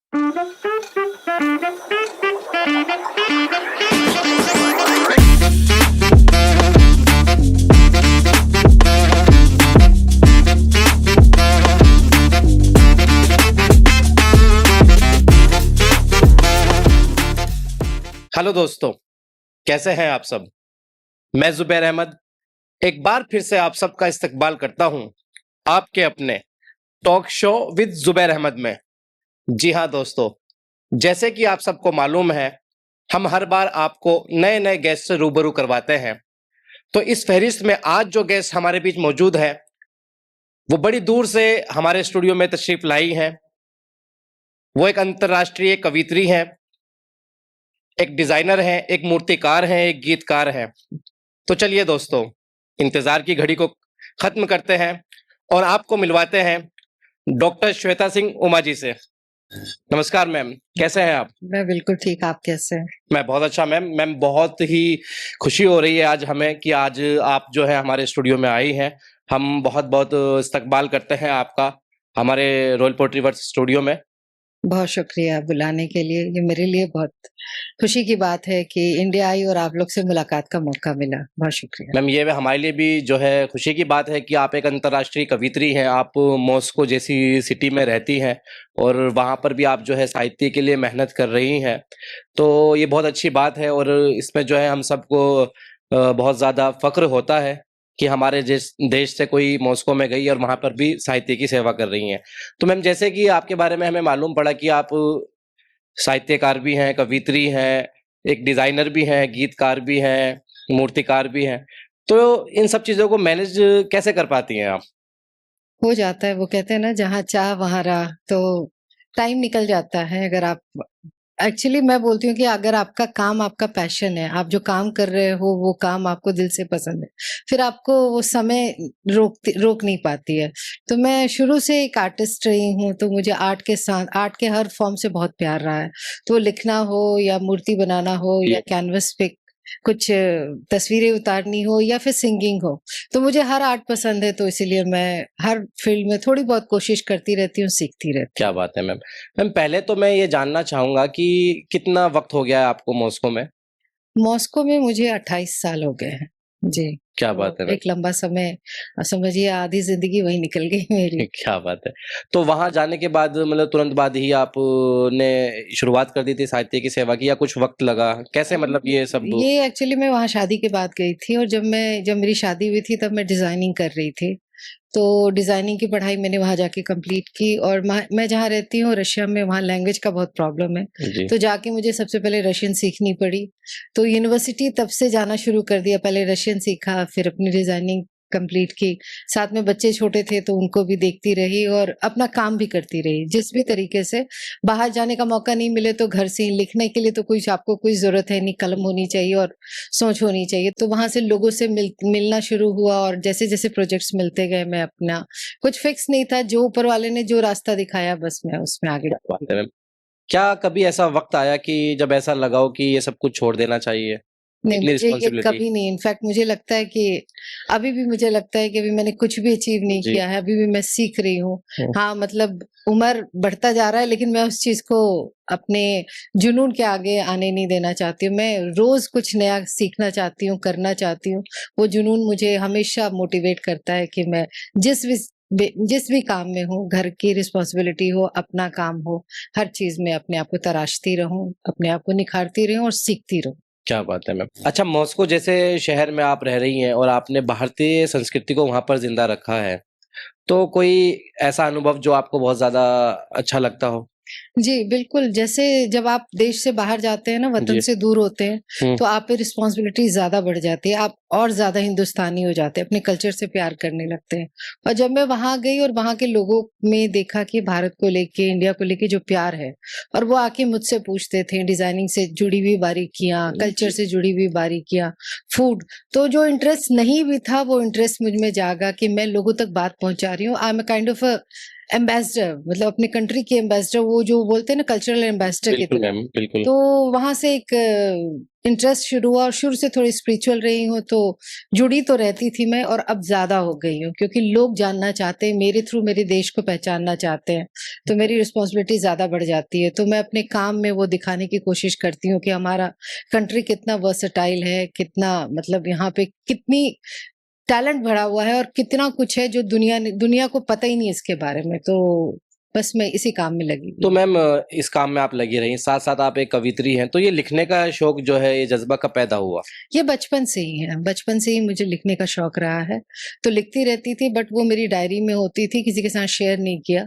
Hello दोस्तों, कैसे हैं आप सब? मैं जुबैर अहमद एक बार फिर से आप सबका इस्तकबाल करता हूं आपके अपने talk show with Zubair Ahmed में। जी हाँ दोस्तों, जैसे कि आप सबको मालूम है, हम हर बार आपको नए नए गेस्ट से रूबरू करवाते हैं। तो इस फहरिस्त में आज जो गेस्ट हमारे बीच मौजूद है, वो बड़ी दूर से हमारे स्टूडियो में तशरीफ लाई हैं। वो एक अंतर्राष्ट्रीय कवित्री हैं, एक डिजाइनर हैं, एक मूर्तिकार हैं, एक गीतकार हैं। तो चलिए दोस्तों, इंतजार की घड़ी को खत्म करते हैं और आपको मिलवाते हैं डॉक्टर श्वेता सिंह उमा जी से। नमस्कार मैम, कैसे हैं आप? मैं बिल्कुल ठीक, आप कैसे हैं? मैं बहुत अच्छा मैम। मैम, बहुत ही खुशी हो रही है आज हमें कि आज आप जो है हमारे स्टूडियो में आई हैं। हम बहुत बहुत इस्तकबाल करते हैं आपका हमारे रॉयल पोएट्री वर्क्स स्टूडियो में। बहुत शुक्रिया बुलाने के लिए। ये मेरे लिए बहुत खुशी की बात है कि इंडिया आई और आप लोग से मुलाकात का मौका मिला। बहुत शुक्रिया। मैम, ये हमारे लिए भी जो है खुशी की बात है कि आप एक अंतर्राष्ट्रीय कवित्री हैं। आप मॉस्को जैसी सिटी में रहती हैं और वहाँ पर भी आप जो है साहित्य के लिए मेहनत कर रही हैं। तो ये बहुत अच्छी बात है और इसमें जो है हम सबको बहुत ज़्यादा फक्र होता है कि हमारे जिस देश से कोई मॉस्को में गई और वहाँ पर भी साहित्य की सेवा कर रही हैं। तो मैम, जैसे कि आपके बारे में हमें मालूम पड़ा कि आप साहित्यकार भी हैं, कवित्री हैं, एक डिजाइनर भी हैं, गीतकार भी हैं, मूर्तिकार भी हैं। तो इन सब चीज़ों को मैनेज कैसे कर पाती हैं आप? हो जाता है, वो कहते हैं ना, जहाँ चाह वहाँ राह। तो टाइम निकल जाता है। अगर आप एक्चुअली मैं बोलती हूँ कि अगर आपका काम आपका पैशन है, आप जो काम कर रहे हो वो काम आपको दिल से पसंद है, फिर आपको वो समय रोक नहीं पाती है। तो मैं शुरू से एक आर्टिस्ट रही हूँ, तो मुझे आर्ट के साथ, आर्ट के हर फॉर्म से बहुत प्यार रहा है। तो वो लिखना हो या मूर्ति बनाना हो या कैनवस पे कुछ तस्वीरें उतारनी हो या फिर सिंगिंग हो, तो मुझे हर आर्ट पसंद है। तो इसीलिए मैं हर फील्ड में थोड़ी बहुत कोशिश करती रहती हूँ, सीखती रहती क्या बात है मैम। मैम, पहले तो मैं ये जानना चाहूँगा कि कितना वक़्त हो गया है आपको मॉस्को में? हूँ। मॉस्को में मुझे 28 साल हो गए हैं। जी। क्या तो बात है मैम। एक लंबा समय, समझिए आधी ज़िंदगी वहीं निकल गई मेरी। क्या बात है। तो वहाँ जाने के बाद मतलब तुरंत बाद ही आप ने शुरुआत कर दी थी साहित्य की सेवा की या कुछ वक़्त लगा? कैसे मतलब ये सब? ये एक्चुअली मैं वहाँ शादी के बाद गई थी और जब मेरी शादी हुई थी तब मैं डिज़ाइनिंग कर रही थी। तो डिज़ाइनिंग की पढ़ाई मैंने वहाँ जाके कंप्लीट की और मैं जहाँ रहती हूँ रशिया में, वहाँ लैंग्वेज का बहुत प्रॉब्लम है। जी। तो जाके मुझे सबसे पहले रशियन सीखनी पड़ी। तो यूनिवर्सिटी तब से जाना शुरू कर दिया। पहले रशियन सीखा, फिर अपनी डिज़ाइनिंग कंप्लीट की। साथ में बच्चे छोटे थे तो उनको भी देखती रही और अपना काम भी करती रही। जिस भी तरीके से बाहर जाने का मौका नहीं मिले तो घर से ही लिखने के लिए तो कुछ आपको कोई ज़रूरत है नहीं, कलम होनी चाहिए और सोच होनी चाहिए। तो वहाँ से लोगों से मिलना शुरू हुआ और जैसे-जैसे प्रोजेक्ट्स मिलते गए, मैं अपना कुछ फिक्स नहीं था, जो ऊपर वाले ने जो रास्ता दिखाया बस मैं उसमें आगे क्या बात है मैम। क्या कभी ऐसा वक़्त आया कि जब ऐसा लगा हो कि ये सब कुछ छोड़ देना चाहिए? नहीं, इतनी मुझे ये रिस्पॉन्सिबिलिटी? कभी नहीं। इनफैक्ट मुझे लगता है कि अभी भी मुझे लगता है कि अभी मैंने कुछ भी अचीव नहीं जी। किया है, अभी भी मैं सीख रही हूँ। हुँ। हाँ, मतलब उम्र बढ़ता जा रहा है लेकिन मैं उस चीज़ को अपने जुनून के आगे आने नहीं देना चाहती हूँ। मैं रोज़ कुछ नया सीखना चाहती हूँ, करना चाहती हूँ। वो जुनून मुझे हमेशा मोटिवेट करता है कि मैं जिस भी काम में हूँ, घर की रिस्पॉन्सिबिलिटी हो, अपना काम हो, हर चीज़ में अपने आप को तराशती रहूँ, अपने आप को निखारती रहूँ और सीखती रहूँ। क्या बात है मैम। अच्छा, मॉस्को जैसे शहर में आप रह रही हैं और आपने भारतीय संस्कृति को वहाँ पर ज़िंदा रखा है, तो कोई ऐसा अनुभव जो आपको बहुत ज़्यादा अच्छा लगता हो? जी, बिल्कुल। जैसे जब आप देश से बाहर जाते हैं ना, वतन जी। से दूर होते हैं, हुँ। तो आप पे रिस्पॉन्सिबिलिटी ज़्यादा बढ़ जाती है। आप और ज़्यादा हिंदुस्तानी हो जाते हैं, अपने कल्चर से प्यार करने लगते हैं। और जब मैं वहाँ गई और वहाँ के लोगों में देखा कि भारत को लेके, इंडिया को लेके जो प्यार है, और वो आके मुझसे पूछते थे डिज़ाइनिंग से जुड़ी हुई बारीकियाँ, कल्चर से जुड़ी हुई बारीकियाँ, फूड। तो जो इंटरेस्ट नहीं भी था, वो इंटरेस्ट मुझ में जागा कि मैं लोगों तक बात पहुँचा रही हूँ। I am a kind of a ambassador, मतलब अपने कंट्री के एम्बेसडर, वो जो बोलते हैं ना कल्चरल एम्बेसडर की बिल्कुल तरह। मैम, बिल्कुल। तो वहां से एक इंटरेस्ट शुरू हुआ, और शुरू से थोड़ी स्पिरिचुअल रही हूँ, तो जुड़ी तो रहती थी मैं, और अब ज्यादा हो गई हूँ क्योंकि लोग जानना चाहते हैं मेरे थ्रू, मेरे देश को पहचानना चाहते हैं, तो मेरी रिस्पॉन्सिबिलिटी ज्यादा बढ़ जाती है। तो मैं अपने काम में वो दिखाने की कोशिश करती हूँ कि हमारा कंट्री कितना वर्सटाइल है, कितना मतलब यहाँ पे कितनी टैलेंट भरा हुआ है, और कितना कुछ है जो दुनिया को पता ही नहीं इसके बारे में। तो बस मैं इसी काम में लगी हुई तो हूँ। मैम इस काम में आप लगी रही, साथ साथ आप एक कवित्री हैं, तो ये लिखने का शौक जो है, ये जज्बा कब पैदा हुआ? ये बचपन से ही है, बचपन से ही मुझे लिखने का शौक रहा है। तो लिखती रहती थी, बट वो मेरी डायरी में होती थी, किसी के साथ शेयर नहीं किया।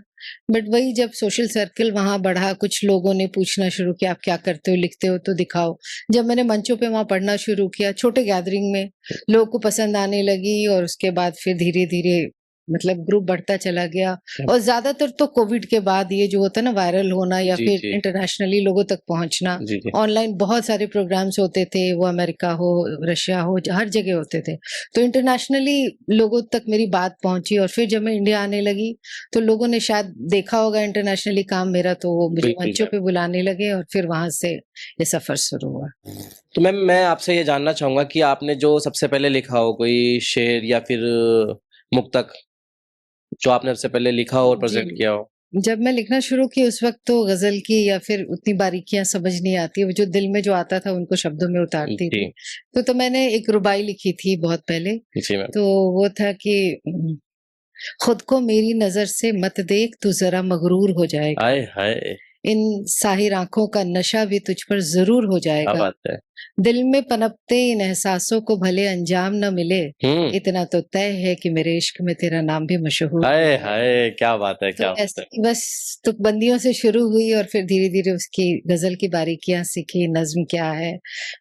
बट वही जब सोशल सर्कल वहां बढ़ा, कुछ लोगों ने पूछना शुरू किया, आप क्या करते हो, लिखते हो तो दिखाओ। जब मैंने मंचों पे वहां पढ़ना शुरू किया, छोटे गैदरिंग में, लोगों को पसंद आने लगी, और उसके बाद फिर धीरे धीरे मतलब ग्रुप बढ़ता चला गया। और ज्यादातर तो कोविड के बाद ये जो होता है ना, वायरल होना या जी, फिर जी। इंटरनेशनली लोगों तक पहुंचना, जी, जी। ऑनलाइन बहुत सारे प्रोग्राम्स होते थे, वो अमेरिका हो, रशिया हो, हर जगह होते थे। तो इंटरनेशनली लोगों तक मेरी बात पहुंची, और फिर जब मैं इंडिया आने लगी, तो लोगों ने शायद देखा होगा इंटरनेशनली काम मेरा, तो वो मुझे बिल्कुल मंचों मैम। पे बुलाने लगे, और फिर वहां से ये सफर शुरू हुआ। तो मैम मैं आपसे ये जानना चाहूंगा कि आपने जो सबसे पहले लिखा हो कोई शेर या फिर मुक्तक, जो आपने सबसे पहले लिखा हो और जी, प्रेजेंट किया हो? जब मैं लिखना शुरू की उस वक्त तो गजल की या फिर उतनी बारीकियां समझ नहीं आती, वो जो दिल में जो आता था उनको शब्दों में उतारती जी। थी। तो मैंने एक रुबाई लिखी थी बहुत पहले। जी मैम। तो वो था कि खुद को मेरी नजर से मत देख, तू जरा मगरूर हो जाएगा। आय हाय, इन साहिर आंखों का नशा भी तुझ पर जरूर हो क्या जाएगा। बात है। दिल में पनपते इन एहसासों को भले अंजाम न मिले, हम्म। इतना तो तय है कि मेरे इश्क में तेरा नाम भी मशहूर हो हाय जाएगा। हाय, क्या बात है, तो क्या बात ऐसे है। ही बस तुकबंदियों से शुरू हुई, और फिर धीरे धीरे उसकी गजल की बारीकियां सीखी, नज्म क्या है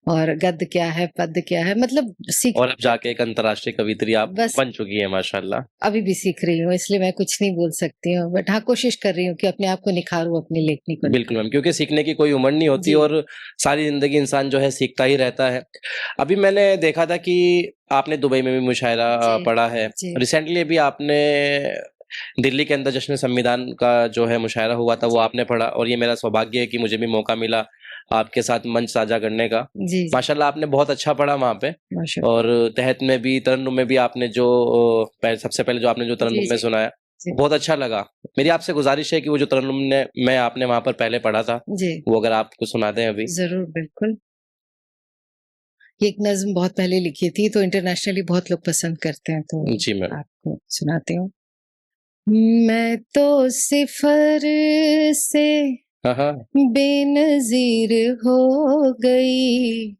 और गद्य क्या है, पद्य क्या है, मतलब सीख और अब जाके एक अंतर्राष्ट्रीय कवित्री आप बस बन चुकी है माशाल्लाह। अभी भी सीख रही हूँ, इसलिए मैं कुछ नहीं बोल सकती हूँ, बट हाँ कोशिश कर रही हूँ कि अपने आप को निखारूं, अपनी लेखनी को बिल्कुल मैम, क्योंकि सीखने की कोई उम्र नहीं होती जी और सारी जिंदगी इंसान जो है सीखता ही रहता है। अभी मैंने देखा था कि आपने दुबई में भी मुशायरा जी पढ़ा है। जी रिसेंटली अभी आपने दिल्ली के अंदर जश्न संविधान का जो है मुशायरा हुआ था, वो जी आपने पढ़ा, और ये मेरा सौभाग्य है कि मुझे भी मौका मिला आपके साथ मंच साझा करने का। जी जी माशाल्लाह आपने बहुत अच्छा पढ़ा वहाँ पे। माशाल्लाह। और तहत में भी, तरन्नुम में भी आपने जो सबसे पहले जो आपने जो जी तरन्नुम में जी सुनाया, जी बहुत अच्छा लगा। मेरी आपसे गुजारिश है कि वो जो तरन्नुम ने मैं आपने वहाँ पर पहले पढ़ा था, जी वो अगर आपको सुना दें अभी। जरूर, बिल्कुल। ये एक नज्म बहुत पहले लिखी थी, तो इंटरनेशनली बहुत लोग पसंद करते हैं, तो जी मैम। आपको सुनाती हूँ। मैं तो सिफर से हाँ हाँ। बेनजीर हो गई,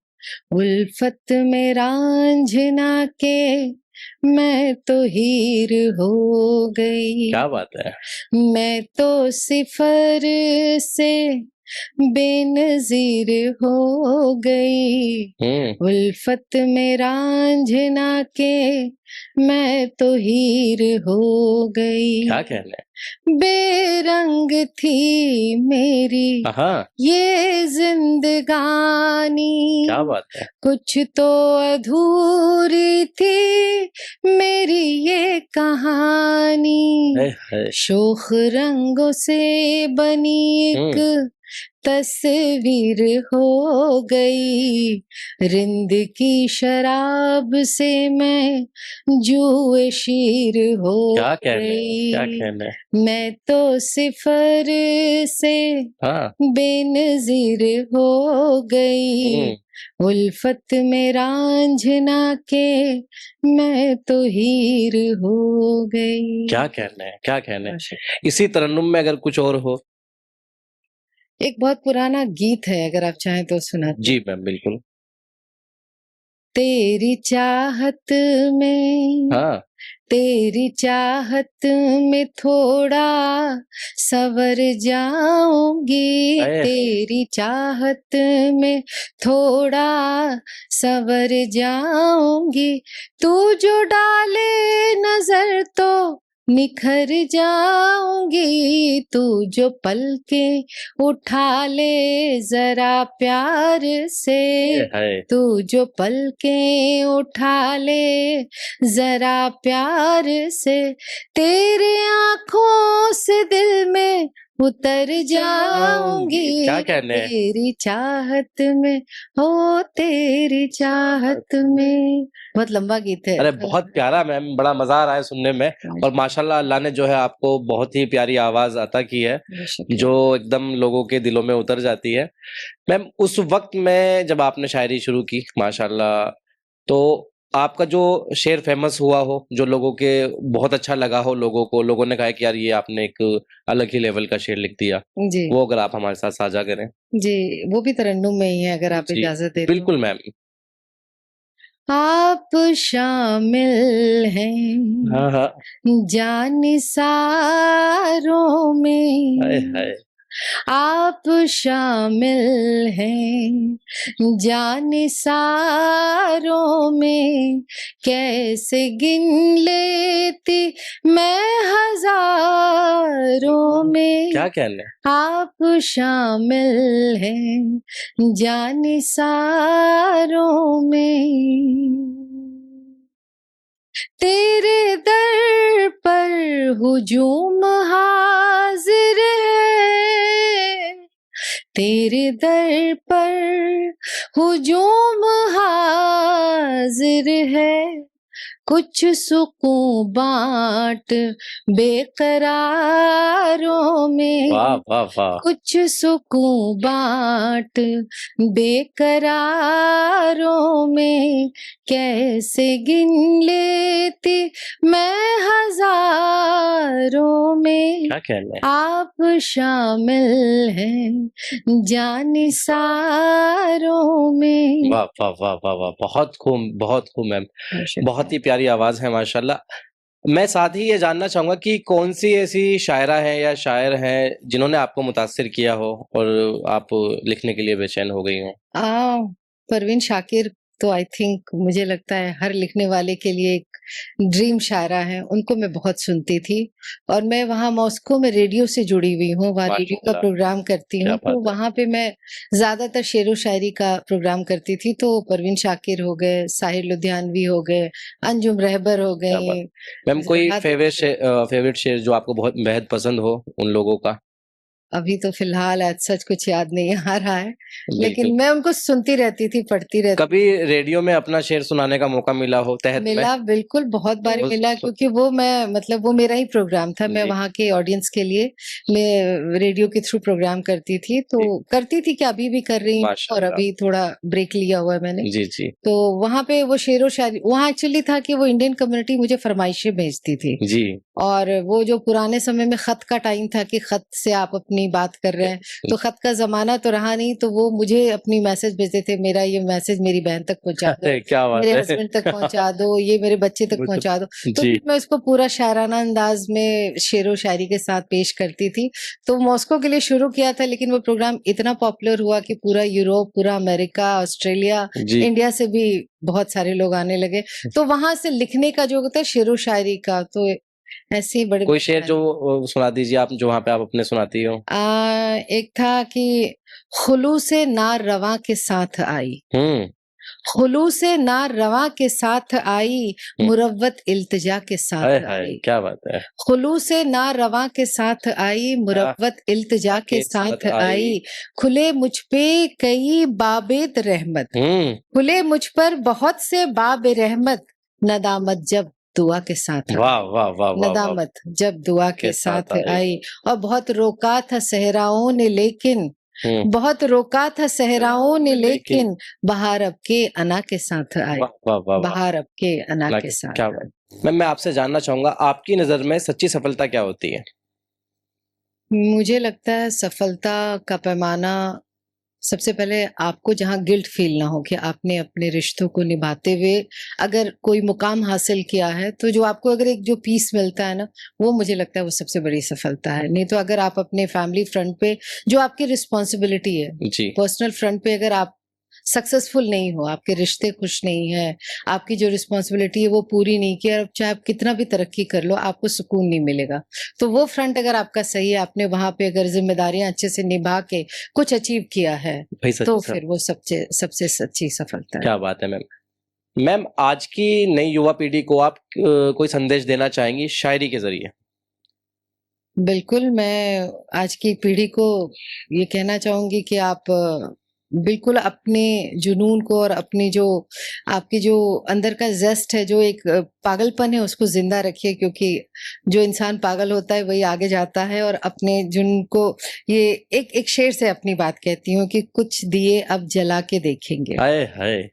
उल्फत में रांझना के मैं तो हीर हो गई। क्या बात है। मैं तो सिफर से बेनजीर हो गई, उल्फत में रांझना के मैं तो हीर हो गई। क्या कहना है। बेरंग थी मेरी हाँ, ये जिंदगानी, क्या बात है। कुछ तो अधूरी थी मेरी ये कहानी। हाय हाय। शोख रंगों से बनी एक तस्वीर हो गई, रिंद की शराब से मैं जुए शीर हो क्या कहना है, क्या गई। कहना है। मैं तो सिफर से हाँ। बेनजीर हो गई, उल्फत में रांझना के मैं तो हीर हो गई। क्या कहना है, क्या कहना है। माशाल्लाह। इसी तरन्नुम में अगर कुछ और हो। एक बहुत पुराना गीत है, अगर आप चाहें तो सुनाते जी हैं। मैम, बिल्कुल। तेरी चाहत में, हाँ। तेरी चाहत में थोड़ा सवर जाऊंगी, हाय हाय। तेरी चाहत में थोड़ा सवर जाऊंगी। तू जो डाले नजर तो निखर जाऊंगी तू जो पलके उठा ले जरा प्यार से, है तू जो पलके उठा ले जरा प्यार से, तेरे आंखों से दिल में उतर जाऊंगी क्या कहने हैं? तेरी चाहत में, हो तेरी चाहत में। बहुत लंबा गीत है। अरे बहुत प्यारा मैम, बड़ा मजा आ रहा है सुनने में। और माशाल्लाह अल्लाह ने जो है आपको बहुत ही प्यारी आवाज अता की है, जो एकदम लोगों के दिलों में उतर जाती है। मैम उस वक्त में जब आपने शायरी शुरू की माशाल्लाह, तो आपका जो शेर फेमस हुआ हो, जो लोगों के बहुत अच्छा लगा हो, लोगों ने कहा कि यार ये आपने एक अलग ही लेवल का शेर लिख दिया, जी वो अगर आप हमारे साथ साझा करें। जी, वो भी तरन्नुम में ही है अगर आप जी इजाजत दें तो। बिल्कुल मैम। आप शामिल हैं हाँ हाँ, जानिसारों हाय में, हाय, आप शामिल हैं जानिसारों में, कैसे गिन लेती मैं हजारों में, क्या कहने। आप शामिल हैं जानिसारों में। तेरे दर पर हुजूम हाजिर है, तेरे दर पर हुजूम हाजिर है, कुछ सुकून बांट बेकरारों में, वाह वाह वाह, कुछ सुकून बांट बेकरारों में, कैसे गिन लेती मैं हजारों में, क्या कहने। आप शामिल हैं जानिसारों में। वाह वाह वाह वाह वाह, बहुत खूब मैम, बहुत ही प्यारी आवाज है माशाल्लाह। मैं साथ ही ये जानना चाहूंगा कि कौन सी ऐसी शायरा है या शायर है जिन्होंने आपको मुतासिर किया हो और आप लिखने के लिए बेचैन हो गई हो। परवीन शाकिर तो आई थिंक मुझे लगता है हर लिखने वाले के लिए एक ड्रीम शायरा है। उनको मैं बहुत सुनती थी और मैं वहाँ मॉस्को में रेडियो से जुड़ी हुई हूँ, वहाँ रेडियो का माशाल्लाह, प्रोग्राम करती क्या हूँ, बात तो है। वहाँ पे मैं ज्यादातर शेरो शायरी का प्रोग्राम करती थी। तो परवीन शाकिर हो गए, साहिर लुधियानवी हो गए, अंजुम रहबर हो क्या बात। गई, मैम कोई जहाद फेवरेट शेर जो आपको बहुत बेहद पसंद हो उन लोगों का। अभी तो फिलहाल आज सच कुछ याद नहीं आ रहा है, बिल्कुल। लेकिन मैं उनको सुनती रहती थी, पढ़ती रहती कभी रेडियो में अपना शेर सुनाने का मौका मिला हो तहत में। मिला, बिल्कुल बहुत बार तो मिला, क्योंकि वो मैं मतलब वो मेरा ही प्रोग्राम था। मैं जी वहाँ के ऑडियंस के लिए मैं रेडियो के थ्रू प्रोग्राम करती थी, तो करती थी कि अभी भी कर रही हूँ और माशाल्लाह, अभी थोड़ा ब्रेक लिया हुआ है मैंने। जी जी तो वहाँ पे वो शेरो शायरी, वहाँ एक्चुअली था कि वो इंडियन कम्युनिटी मुझे फरमाइशें भेजती थी, जी और वो जो पुराने समय में खत का टाइम था कि खत से आप अपनी बात कर रहे हैं, तो खत का जमाना तो रहा नहीं, तो वो मुझे अपनी मैसेज भेजते थे, मेरा ये मैसेज मेरी बहन तक पहुंचा दो, अरे क्या बात मेरे है। हस्बैंड तक पहुंचा दो, ये मेरे बच्चे तक वो तो पहुंचा दो। तो जी फिर मैं उसको पूरा शायराना अंदाज में शेरो शायरी के साथ पेश करती थी। तो मॉस्को के लिए शुरू किया था, लेकिन वो प्रोग्राम इतना पॉपुलर हुआ कि पूरा यूरोप, पूरा अमेरिका, ऑस्ट्रेलिया, जी इंडिया से भी बहुत सारे लोग आने लगे। तो वहां से लिखने का जो होता है शेरो शायरी का, तो ऐसे ही बड़े कोई शेर जो सुना दीजिए आप, जो वहां पे आप अपने सुनाती हो। एक था कि खुलूसे नार रवा के साथ आई, हम्म खुलूसे नार रवा के साथ आई, मुरव्वत इल्तिजा के हाय साथ हाय, आई, क्या बात है। खुलूसे नार रवा के साथ आई, मुरव्वत इल्तिजा के साथ आई, खुले मुझ पे कई बाबेत रहमत, हम्म खुले मुझ पर बहुत से बाब रहमत, नदामत जब दुआ के साथ वाह आई, वाह वाह वाह वाह, नदामत जब दुआ के साथ आई। और बहुत रोका था सहराओं ने लेकिन, बहुत रोका था सहराओं ने लेकिन, बहार अब के अना के साथ आई, वाह वाह वाह वाह, बहार अब के अना के साथ। क्या बात। मैं आपसे जानना चाहूंगा, आपकी नजर में सच्ची सफलता क्या होती है। मुझे लगता है सफलता का पैमाना सबसे पहले आपको जहाँ गिल्ट फील ना हो कि आपने अपने रिश्तों को निभाते हुए अगर कोई मुकाम हासिल किया है, तो जो आपको अगर एक जो पीस मिलता है ना, वो मुझे लगता है वो सबसे बड़ी सफलता है। नहीं तो अगर आप अपने फैमिली फ्रंट पे जो आपकी रिस्पॉन्सिबिलिटी है, जी पर्सनल फ्रंट पे अगर आप सक्सेसफुल नहीं हो, आपके रिश्ते खुश नहीं है, आपकी जो रिस्पॉन्सिबिलिटी है वो पूरी नहीं की, और चाहे आप कितना भी तरक्की कर लो, आपको सुकून नहीं मिलेगा। तो वो फ्रंट अगर आपका सही है, आपने वहां पे अगर जिम्मेदारियां अच्छे से निभा के कुछ अचीव किया है, भाई सच तो सर, फिर वो सबसे सबसे सच्ची सफलता है। क्या बात है मैम। मैम आज की नई युवा पीढ़ी को आप कोई संदेश देना चाहेंगी शायरी के जरिए? बिल्कुल, मैं आज की पीढ़ी को ये कहना चाहूँगी कि आप बिल्कुल अपने जुनून को और अपनी जो आपकी जो अंदर का ज़ेस्ट है, जो एक पागलपन है, उसको ज़िंदा रखिए, क्योंकि जो इंसान पागल होता है वही आगे जाता है। और अपने जुनून को, ये एक शेर से अपनी बात कहती हूँ कि कुछ दिए अब जला के देखेंगे, हाय हाय,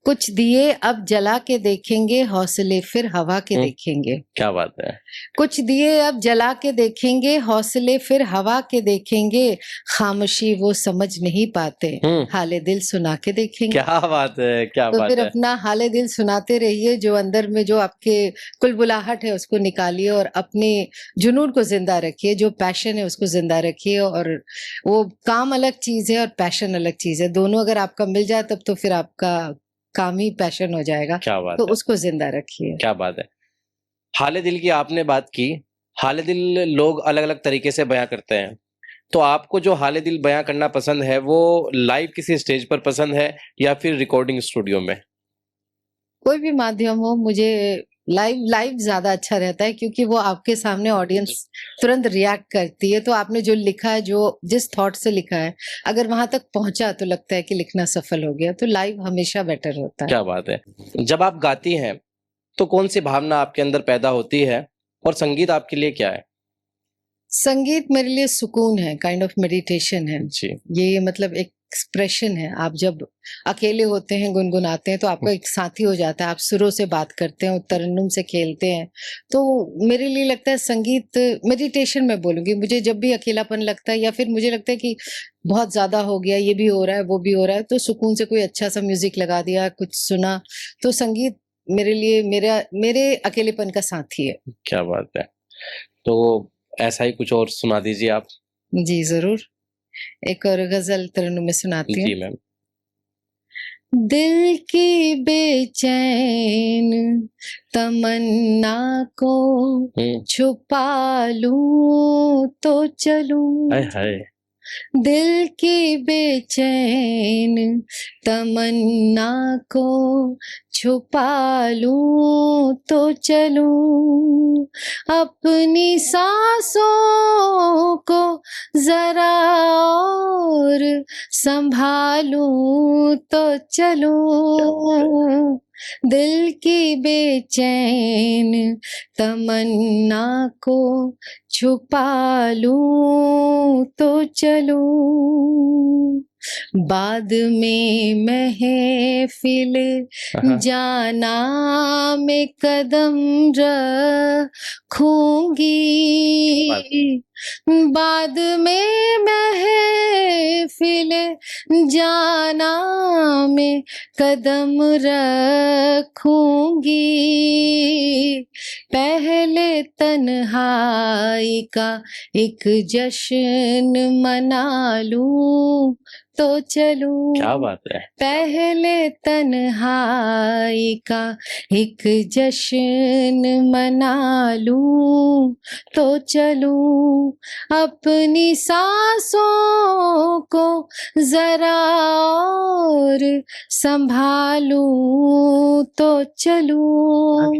कुछ दिए अब जला के देखेंगे, हौसले फिर हवा के देखेंगे। क्या बात है। कुछ दिए अब जला के देखेंगे, हौसले फिर हवा के देखेंगे, खामोशी वो समझ नहीं पाते, हाले दिल सुना के देखेंगे। क्या बात है, क्या तो बात फिर है। अपना हाले दिल सुनाते रहिए, जो अंदर में जो आपके कुलबुलाहट है उसको निकालिए, और अपने जुनून को जिंदा रखिए, जो पैशन है उसको जिंदा रखिए। और वो काम अलग चीज है और पैशन अलग चीज है, दोनों अगर आपका मिल जाए तब तो फिर आपका काम ही पैशन हो जाएगा। क्या बात तो है, उसको जिंदा रखिए। क्या बात है। हाले दिल की आपने बात की। हाले दिल लोग अलग अलग तरीके से बयां करते हैं, तो आपको जो हाले दिल बयां करना पसंद है वो लाइव किसी स्टेज पर पसंद है या फिर रिकॉर्डिंग स्टूडियो में? कोई भी माध्यम हो, मुझे लाइव लाइव ज्यादा अच्छा रहता है, क्योंकि वो आपके सामने ऑडियंस तुरंत रिएक्ट करती है। तो आपने जो लिखा है, जो जिस थॉट से लिखा है, अगर वहां तक पहुंचा तो लगता है कि लिखना सफल हो गया। तो लाइव हमेशा बेटर होता है। क्या बात है। जब आप गाती हैं तो कौन सी भावना आपके अंदर पैदा होती है और संगीत आपके लिए क्या है? संगीत मेरे लिए सुकून है, काइंड ऑफ मेडिटेशन है। जी। ये मतलब एक एक्सप्रेशन है। आप जब अकेले होते हैं, गुनगुनाते हैं, तो आपका एक साथी हो जाता है, आप सुरों से बात करते हैं, तरन्नुम से खेलते हैं। तो मेरे लिए लगता है संगीत मेडिटेशन में बोलूंगी। मुझे जब भी अकेलापन लगता है, या फिर मुझे लगता है कि बहुत ज्यादा हो गया, ये भी हो रहा है वो भी हो रहा है, तो सुकून से कोई अच्छा सा म्यूजिक लगा दिया, कुछ सुना, तो संगीत मेरे लिए मेरे अकेलेपन का साथी है। क्या बात है। तो ऐसा ही कुछ और सुना दीजिए आप। जी जरूर, एक और गजल तरन्नुम में सुनाती हूँ। जी मैम। दिल की बेचैन तमन्ना को छुपा लूं तो चलूं, हाय हाय, दिल की बेचैन तमन्ना को छुपा लूं तो चलूं, अपनी सांसों को जरा और संभालूं तो चलूं, दिल की बेचैन तमन्ना को छुपा लूं तो चलूं, बाद में महफिल जाना में कदम रखूंगी, बाद में महफिल जाना में कदम रखूंगी, पहले तन्हाई का एक जश्न मना लूं तो चलूं। क्या बात है। पहले तन्हाई का एक जश्न मना लूं तो चलूं, अपनी सांसों को जरा और संभालूं तो चलूं,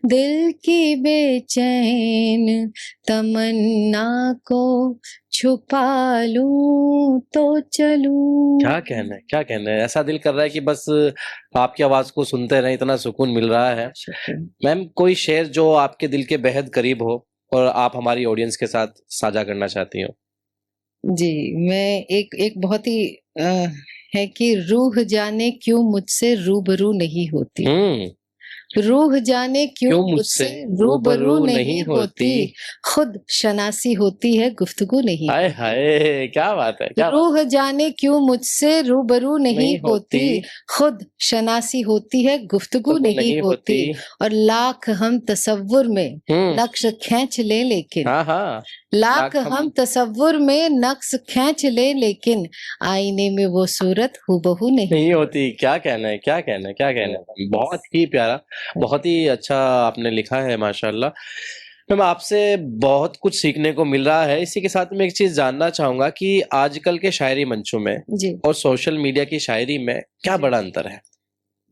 दिल की बेचैन तमन्ना को छुपा लूं तो चलूं। क्या कहना है, क्या कहना है। ऐसा दिल कर रहा है कि बस आपकी आवाज को सुनते रहें, इतना सुकून मिल रहा है। मैम कोई शेर जो आपके दिल के बेहद करीब हो और आप हमारी ऑडियंस के साथ साझा करना चाहती हो? जी, मैं एक बहुत ही है कि रूह जाने क्यों मुझसे रूबरू नहीं होती, रूह जाने क्यों क्यों मुझसे मुझसे रूबरू नहीं होती, खुद शनासी होती है गुफ्तगू नहीं हाय होती। हाय, क्या बात है, क्या बात रूह जाने क्यों मुझसे रूबरू नहीं नहीं होती, होती, खुद शनासी होती है गुफ्तगू गुफ्तगू नहीं नहीं होती। होती। और लाख हम तसव्वुर में हम्म, नक्श खींच ले लेकिन, हाँ हाँ, लाख लाख हम हम तसव्वुर में नक्श खींच ले लेकिन, आईने में वो सूरत हूबहू नहीं। नहीं होती। क्या कहना है, क्या कहना है, क्या कहना है, बहुत ही प्यारा, बहुत ही अच्छा आपने लिखा है, माशाल्लाह। मैम, आपसे बहुत कुछ सीखने को मिल रहा है। इसी के साथ मैं एक चीज जानना चाहूंगा कि आजकल के शायरी मंचों में जी और सोशल मीडिया की शायरी में क्या जी बड़ा अंतर है?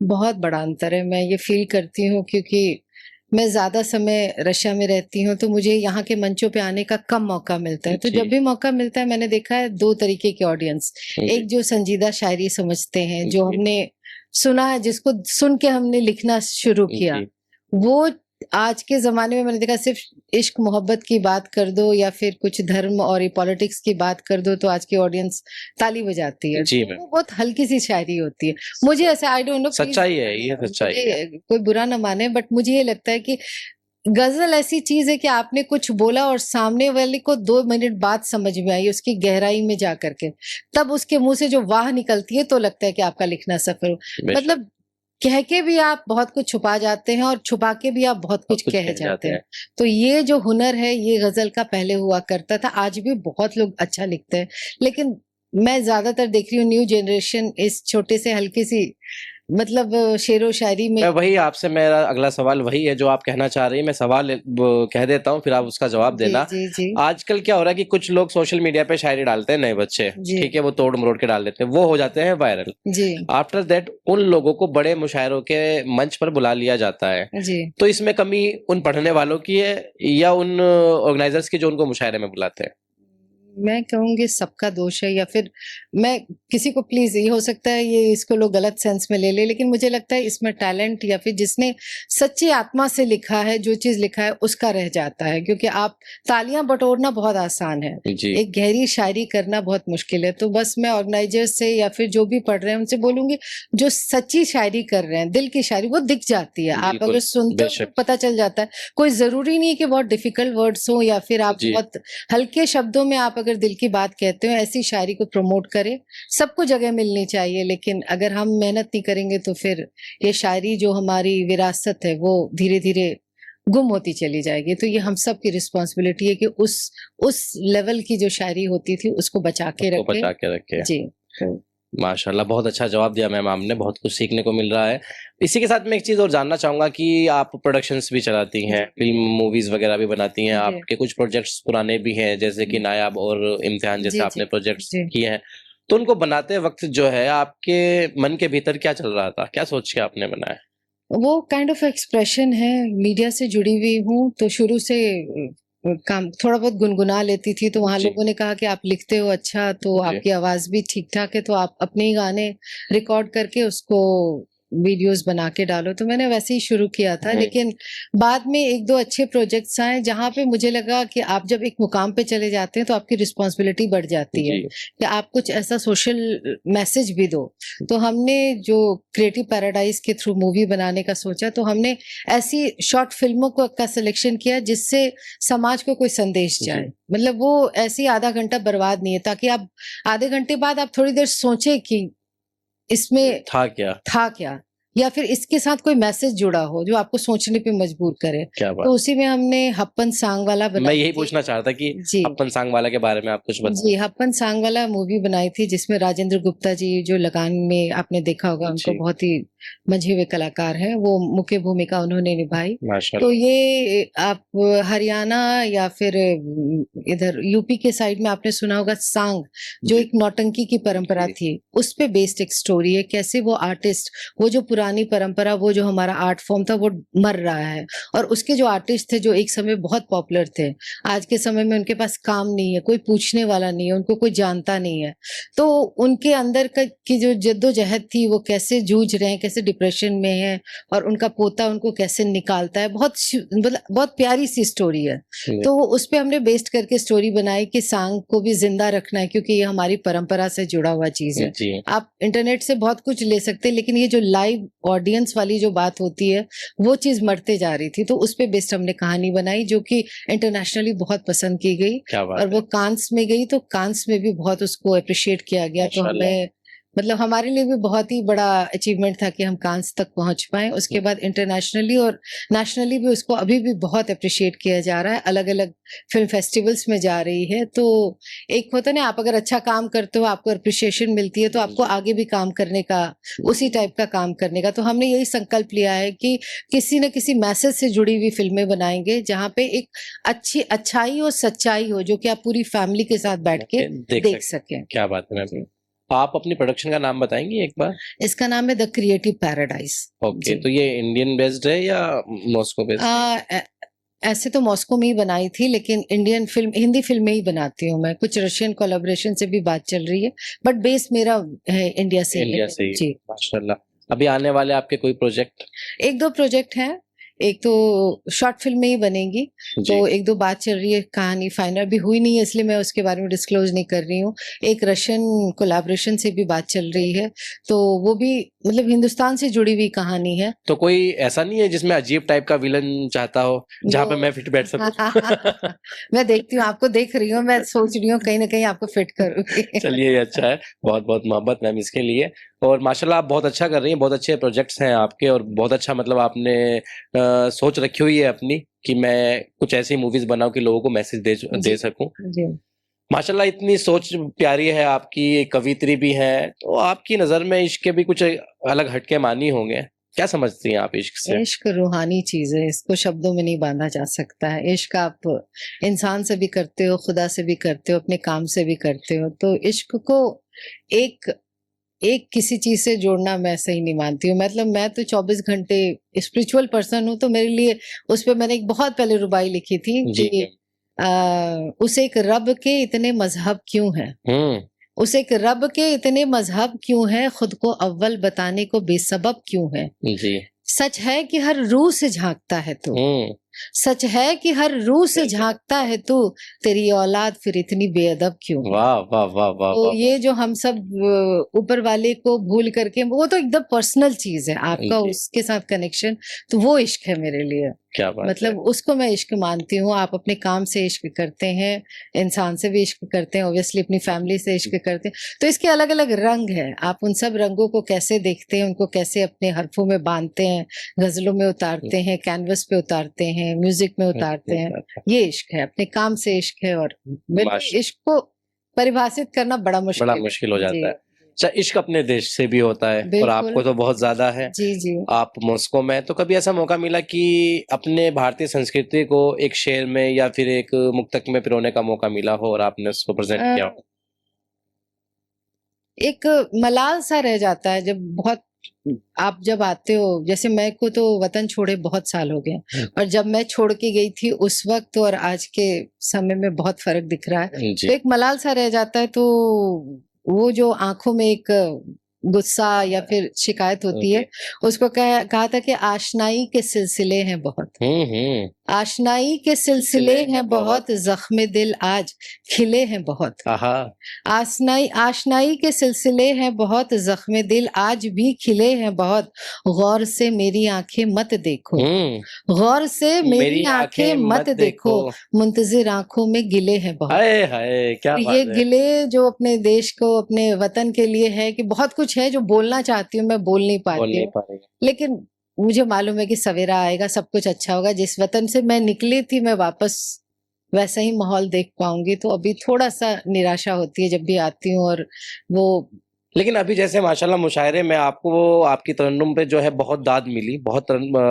बहुत बड़ा अंतर है। मैं ये फील करती हूँ क्योंकि मैं ज़्यादा समय रशिया में रहती हूँ, तो मुझे यहाँ के मंचों पे आने का कम मौका मिलता है। तो जी। जब भी मौका मिलता है, मैंने देखा है 2 तरीके के ऑडियंस। जी। एक जो संजीदा शायरी समझते हैं, जो जी। हमने सुना है, जिसको सुन के हमने लिखना शुरू किया, जी। वो आज के ज़माने में मैंने देखा सिर्फ़ इश्क मोहब्बत की बात कर दो या फिर कुछ धर्म और ये पॉलिटिक्स की बात कर दो, तो आज की ऑडियंस ताली बजाती है। जी तो मैम, वो बहुत हल्की-सी शायरी होती है। मुझे ऐसा आई डोंट नो, प्लीज़ सच्चाई है, ये सच्चाई है। मुझे कोई बुरा ना माने, बट मुझे ये लगता है कि गज़ल ऐसी चीज़ है कि आपने कुछ बोला और सामने वाले को 2 मिनट बाद समझ में आई, उसकी गहराई में जा कर के। तब उसके मुँह से जो वाह निकलती है, तो लगता है कि आपका लिखना सफल हो। बेशक, मतलब कह के भी आप बहुत कुछ छुपा जाते हैं और छुपा के भी आप बहुत सब कुछ कुछ कह कह जाते जाते हैं। हैं। तो ये जो हुनर है, ये गज़ल का पहले हुआ करता था, आज भी बहुत लोग अच्छा लिखते हैं। लेकिन मैं ज़्यादातर देख रही हूँ न्यू जनरेशन इस छोटे से हल्की-सी मतलब शेरो शायरी में। मैं वही आपसे, मेरा अगला सवाल वही है जो आप कहना चाह रही हैं। मैं सवाल कह देता हूँ, फिर आप उसका जवाब जी, देना। जी, जी। आजकल क्या हो रहा है कि कुछ लोग सोशल मीडिया पे शायरी डालते हैं, नए बच्चे, जी, ठीक है, वो तोड़ मरोड़ के डाल देते हैं, वो हो जाते हैं वायरल। जी, आफ्टर दैट उन लोगों को बड़े मुशायरों के मंच पर बुला लिया जाता है। जी। तो इसमें कमी उन पढ़ने वालों की है या उन ऑर्गेनाइजर्स की जो उनको मुशायरे में बुलाते हैं? मैं कहूँगी सबका दोष है, या फिर मैं किसी को प्लीज़, ये हो सकता है ये इसको लोग गलत सेंस में ले लें, लेकिन मुझे लगता है इसमें टैलेंट या फिर जिसने सच्ची आत्मा से लिखा है, जो चीज़ लिखा है उसका रह जाता है, क्योंकि आप तालियाँ बटोरना बहुत आसान है, जी। एक गहरी शायरी करना बहुत मुश्किल है। तो बस मैं ऑर्गेनाइजर्स से या फिर जो भी पढ़ रहे हैं उनसे बोलूँगी, जो सच्ची शायरी कर रहे हैं, दिल की शायरी, वो दिख जाती है। आप बिल्कुल, अगर सुनते हो तो बेशक। पता चल जाता है। कोई ज़रूरी नहीं है कि बहुत डिफिकल्ट वर्ड्स हों या फिर आप जी। बहुत हल्के शब्दों में आप अगर दिल की बात कहते हो, ऐसी शायरी को प्रमोट करें। सबको जगह मिलनी चाहिए, लेकिन अगर हम मेहनत नहीं करेंगे तो फिर ये शायरी जो हमारी विरासत है, वो धीरे-धीरे गुम होती चली जाएगी। तो ये हम सब की रिस्पॉन्सिबिलिटी है कि उस लेवल की जो शायरी होती थी, उसको बचा के उसको रखें। बचा के रखे। जी। तो माशाल्लाह, बहुत अच्छा जवाब दिया मैम आपने, बहुत कुछ सीखने को मिल रहा है। इसी के साथ मैं एक चीज़ और जानना चाहूँगा कि आप प्रोडक्शंस भी चलाती हैं, फिल्म, मूवीज़ वगैरह भी बनाती हैं, जी। आपके कुछ प्रोजेक्ट्स पुराने भी हैं, जैसे कि नायाब और इम्तिहान जैसे जी, आपने जी। प्रोजेक्ट्स जी। किए हैं। तो उनको बनाते वक़्त जो है, आपके मन के भीतर क्या चल रहा था? क्या सोच के आपने बनाया? वो काइंड ऑफ एक्सप्रेशन है। मीडिया से जुड़ी हुई हूँ, तो शुरू से काम थोड़ा बहुत गुनगुना लेती थी, तो वहाँ जी। लोगों ने कहा कि आप लिखते हो अच्छा, तो जी। आपकी आवाज़ भी ठीक-ठाक है, तो आप अपने ही गाने रिकॉर्ड करके उसको वीडियोज़ बना के डालो। तो मैंने वैसे ही शुरू किया था, लेकिन बाद में 1-2 अच्छे प्रोजेक्ट्स आए, जहाँ पे मुझे लगा कि आप जब एक मुकाम पे चले जाते हैं, तो आपकी रिस्पॉन्सिबिलिटी बढ़ जाती है जी। कि आप कुछ ऐसा सोशल मैसेज भी दो। तो हमने जो क्रिएटिव पैराडाइज के थ्रू मूवी बनाने का सोचा, तो हमने ऐसी शॉर्ट फिल्मों को का सिलेक्शन किया जिससे समाज को कोई संदेश जी। जाए। मतलब वो ऐसे ही आधा घंटा बर्बाद नहीं है, ताकि आप आधे घंटे बाद आप थोड़ी देर सोचें कि इसमें था क्या? था क्या? या फिर इसके साथ कोई मैसेज जुड़ा हो जो आपको सोचने पे मजबूर करे। क्या तो बात! उसी में हमने हप्पन सांगवाला मैं बनाई यही थी। पूछना चाह रहा था कि जी। अपन सांगवाला के बारे में आप कुछ बताएँ? जी, हप्पन सांगवाला मूवी बनाई थी, जिसमें राजेंद्र गुप्ता जी, जो लगान में आपने देखा होगा, उनको जी। बहुत ही मंझे हुए कलाकार हैं, वो मुख्य भूमिका उन्होंने निभाई। तो माशाल्लाह। ये आप हरियाणा या फिर इधर यूपी के साइड में आपने सुना होगा सांग, जो जी। एक नौटंकी की परंपरा जी। थी, उस पे बेस्ड एक स्टोरी है। कैसे वो आर्टिस्ट, वो जो पुरानी परंपरा, वो जो हमारा आर्ट फॉर्म था, वो मर रहा है, और उसके जो आर्टिस्ट थे, जो एक समय बहुत पॉपुलर थे, आज के समय में उनके पास काम नहीं है, कोई पूछने वाला नहीं है, उनको कोई जानता नहीं है। तो उनके अंदर की जो जद्दोजहद थी, वो कैसे जूझ रहे हैं, कैसे डिप्रेशन में हैं, और उनका पोता उनको कैसे निकालता है। मतलब बहुत प्यारी सी स्टोरी है। तो उस पे हमने बेस्ड करके स्टोरी बनाई कि सांग को भी जिंदा रखना है, क्योंकि ये हमारी परंपरा से जुड़ा हुआ चीज है। जी। आप इंटरनेट से बहुत कुछ ले सकते हैं, लेकिन ये जो लाइव ऑडियंस वाली जो बात होती है वो चीज मरते जा रही थी, तो उस पे बेस्ड हमने कहानी बनाई जो कि इंटरनेशनली बहुत पसंद की गई क्या बात और है। वो कांस में गई, तो कांस में भी बहुत उसको अप्रिशिएट किया गया। तो माशाल्लाह। हमें मतलब हमारे लिए भी बहुत ही बड़ा अचीवमेंट था कि हम कांस तक पहुंच पाए। उसके बाद इंटरनेशनली और नेशनली भी उसको अभी भी बहुत अप्रिशिएट किया जा रहा है, अलग अलग फिल्म फेस्टिवल्स में जा रही है। तो एक होता है ना, आप अगर अच्छा काम करते हो आपको अप्रिशिएशन मिलती है, तो आपको आगे भी काम करने का, उसी टाइप का काम करने का। तो हमने यही संकल्प लिया है कि किसी न किसी मैसेज से जुड़ी हुई फिल्में बनाएंगे जहाँ पे एक अच्छी अच्छाई और सच्चाई हो, जो कि आप पूरी फैमिली के साथ बैठ के देख सकें। क्या बात है मैम। आप अपनी प्रोडक्शन का नाम बताएंगी एक बार? इसका नाम है द क्रिएटिव पैराडाइज। ओके, तो ये इंडियन बेस्ड है या मॉस्को बेस्ड? ऐसे तो मॉस्को में ही बनाई थी, लेकिन इंडियन फिल्म, हिंदी फिल्में ही बनाती हूँ मैं। कुछ रशियन कोलैबोरेशन से भी बात चल रही है, बट बेस मेरा है इंडिया से ही। जी, माशाल्लाह। अभी आने वाले आपके कोई प्रोजेक्ट? एक दो प्रोजेक्ट हैं। एक तो शॉर्ट फिल्म में ही बनेगी, तो एक दो बात चल रही है, कहानी फाइनल भी हुई नहीं है इसलिए मैं उसके बारे में डिस्क्लोज नहीं कर रही हूँ। एक रशियन कोलैबोरेशन से भी बात चल रही है, तो वो भी मतलब हिंदुस्तान से जुड़ी हुई कहानी है। तो कोई ऐसा नहीं है जिसमें अजीब टाइप का विलन चाहता हो जहाँ पे मैं फिट बैठ सकूं? मैं देखती हूँ, आपको देख रही हूँ, मैं सोच रही हूँ कहीं ना कहीं आपको फिट करूंगी। चलिए, ये अच्छा है। बहुत बहुत मोहब्बत मैम इसके लिए। और माशाल्लाह आप बहुत अच्छा कर रही हैं, बहुत अच्छे प्रोजेक्ट्स हैं आपके, और बहुत अच्छा मतलब आपने सोच रखी हुई है अपनी कि मैं कुछ ऐसी मूवीज बनाऊं कि लोगों को मैसेज दे सकूं। जी। माशाल्लाह इतनी सोच प्यारी है आपकी, एक कवित्री भी है। तो आपकी नजर में इश्क के भी कुछ अलग हटके मानी होंगे, क्या समझती हैं आप इश्क से? इश्क रूहानी चीज है, इसको शब्दों में नहीं बांधा जा सकता है। इश्क आप इंसान से भी करते हो, खुदा से भी करते हो, अपने काम से भी करते हो। तो इश्क को एक एक किसी चीज से जोड़ना मैं सही नहीं मानती हूँ। मतलब मैं तो 24 घंटे स्पिरिचुअल पर्सन हूँ, तो मेरे लिए उस पे मैंने एक बहुत पहले रुबाई लिखी थी कि उस एक रब के इतने मजहब क्यों हैं, उस एक रब के इतने मजहब क्यों हैं, खुद को अव्वल बताने को बेसबब क्यों है। जी। सच है कि हर रूह से झांकता है तू, सच है कि हर रूह से झांकता है तू, तेरी औलाद फिर इतनी बेअदब क्यों। वाह वाह वाह वाह। तो ये जो हम सब ऊपर वाले को भूल करके, वो तो एकदम पर्सनल चीज है, आपका उसके साथ कनेक्शन, तो वो इश्क है मेरे लिए। क्या बात मतलब उसको मैं इश्क मानती हूँ। आप अपने काम से इश्क करते हैं, इंसान से भी इश्क करते हैं, ऑब्वियसली अपनी फैमिली से इश्क करते हैं, तो इसके अलग अलग रंग हैं। आप उन सब रंगों को कैसे देखते हैं, उनको कैसे अपने हरफों में बांधते हैं, गजलों में उतारते हैं, कैनवस पे उतारते हैं, म्यूजिक में उतारते हैं, ये इश्क है। अपने काम से इश्क है, और इश्क को परिभाषित करना बड़ा मुश्किल हो जाता है। अच्छा, इश्क अपने देश से भी होता है और आपको तो बहुत ज्यादा है। जी जी। आप मॉस्को में, तो कभी ऐसा मौका मिला कि अपने भारतीय संस्कृति को एक शेर में या फिर एक मुक्तक में पिरोने का मौका मिला हो और आपने उसको प्रेजेंट किया हो? एक मलाल सा रह जाता है जब बहुत आप जब आते हो। जैसे मैं को तो वतन छोड़े बहुत साल हो गए, और जब मैं छोड़ के गई थी उस वक्त और आज के समय में बहुत फर्क दिख रहा है। तो एक मलाल सा रह जाता है। तो वो जो आंखों में एक गुस्सा या फिर शिकायत होती है, उसको कहा था कि आशनाई के सिलसिले हैं बहुत, आशनाई के सिलसिले हैं बहुत, जख्मे दिल आज खिले हैं बहुत। आशनाई के सिलसिले हैं बहुत, जख्मे दिल आज भी खिले हैं बहुत। गौर से मेरी आंखें मत देखो, गौर से मेरी आंखें मत देखो, मुंतजिर आंखों में गिले हैं बहुत। हाय हाय, क्या बात ये गिले जो अपने देश को, अपने वतन के लिए है कि बहुत कुछ है जो बोलना चाहती हूँ, मैं बोल नहीं पाती हूँ, लेकिन मुझे मालूम है कि सवेरा आएगा, सब कुछ अच्छा होगा। जिस वतन से मैं निकली थी, मैं वापस वैसा ही माहौल देख पाऊंगी। तो अभी थोड़ा सा निराशा होती है जब भी आती हूँ। और वो, लेकिन अभी जैसे माशाल्लाह मुशायरे में आपको आपकी तरन्नुम पे जो है बहुत दाद मिली, बहुत